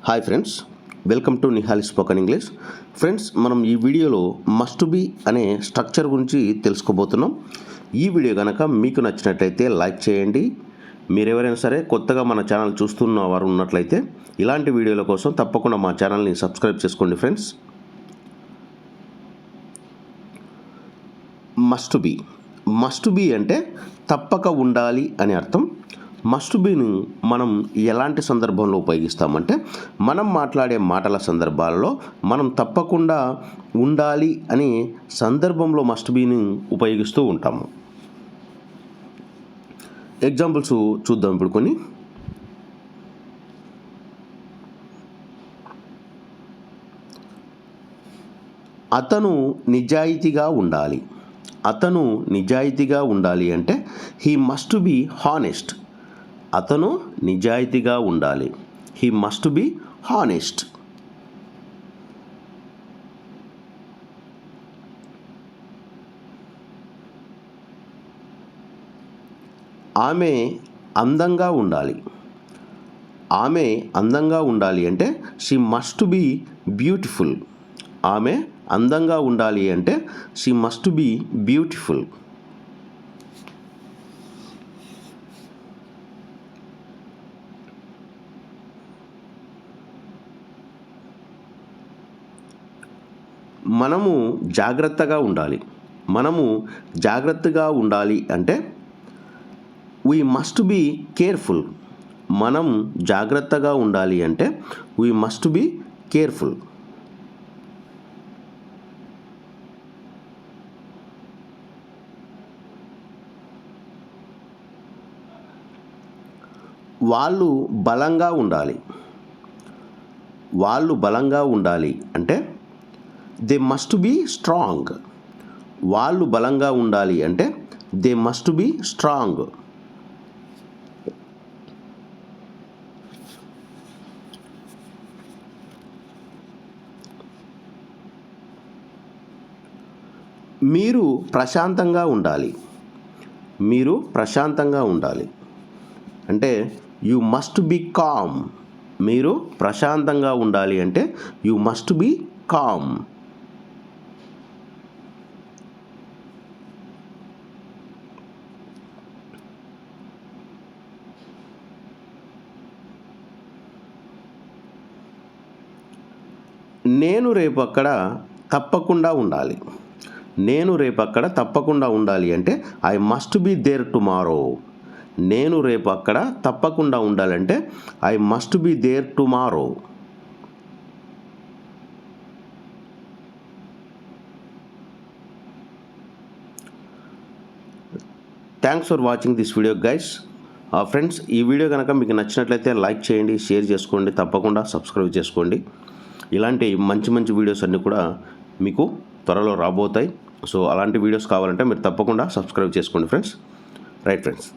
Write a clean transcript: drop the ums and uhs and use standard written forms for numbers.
Hi friends, welcome to Nihal spoken English. Friends, మనం ఈ వీడియోలో మస్ట్ బి అనే స్ట్రక్చర్ గురించి తెలుసుకోబోతున్నాం. ఈ వీడియో కనుక మీకు నచ్చినట్లయితే లైక్ చేయండి. మీరు ఎవరైనా సరే కొత్తగా మన ఛానల్ చూస్తున్న వారు ఉన్నట్లయితే ఇలాంటి వీడియోల కోసం తప్పకుండా మా ఛానల్ని సబ్స్క్రైబ్ చేసుకోండి. ఫ్రెండ్స్, మస్ట్ బి అంటే తప్పక ఉండాలి అని అర్థం. మస్ట్ బీని మనం ఎలాంటి సందర్భంలో ఉపయోగిస్తామంటే, మనం మాట్లాడే మాటల సందర్భాలలో మనం తప్పకుండా ఉండాలి అని సందర్భంలో మస్ట్ బీని ఉపయోగిస్తూ ఉంటాము. ఎగ్జాంపుల్స్ చూద్దాం ఇప్పుడు కొన్ని. అతను నిజాయితీగా ఉండాలి. అతను నిజాయితీగా ఉండాలి అంటే హీ మస్ట్ బి హానెస్ట్. అతను నిజాయితీగా ఉండాలి. He must be honest. ఆమె అందంగా ఉండాలి. ఆమె అందంగా ఉండాలి అంటే షీ మస్ట్ బి బ్యూటిఫుల్. ఆమె అందంగా ఉండాలి అంటే షీ మస్ట్ బి బ్యూటిఫుల్. మనము జాగ్రత్తగా ఉండాలి. మనము జాగ్రత్తగా ఉండాలి అంటే వీ మస్ట్ బి కేర్ఫుల్. మనం జాగ్రత్తగా ఉండాలి అంటే వీ మస్ట్ బి కేర్ఫుల్. వాళ్ళు బలంగా ఉండాలి. వాళ్ళు బలంగా ఉండాలి అంటే దే మస్ట్ బి స్ట్రాంగ్. వాళ్ళు బలంగా ఉండాలి అంటే దే మస్ట్ బి స్ట్రాంగ్. మీరు ప్రశాంతంగా ఉండాలి. మీరు ప్రశాంతంగా ఉండాలి అంటే యు మస్ట్ బి కామ్. మీరు ప్రశాంతంగా ఉండాలి అంటే యు మస్ట్ బి కామ్. నేను రేపు అక్కడ తప్పకుండా ఉండాలి. నేను రేపు అక్కడ తప్పకుండా ఉండాలి అంటే I must be there tomorrow. నేను రేపు అక్కడ తప్పకుండా ఉండాలంటే I must be there tomorrow. Thanks for watching this video guys. Friends, ఈ వీడియో కనుక మీకు నచ్చినట్లయితే లైక్ చేయండి, షేర్ చేసుకోండి, తప్పకుండా సబ్స్క్రైబ్ చేసుకోండి. ఇలాంటి మంచి మంచి వీడియోస్ అన్నీ కూడా మీకు త్వరలో రాబోతాయి. సో అలాంటి వీడియోస్ కావాలంటే మీరు తప్పకుండా సబ్స్క్రైబ్ చేసుకోండి ఫ్రెండ్స్. Right friends.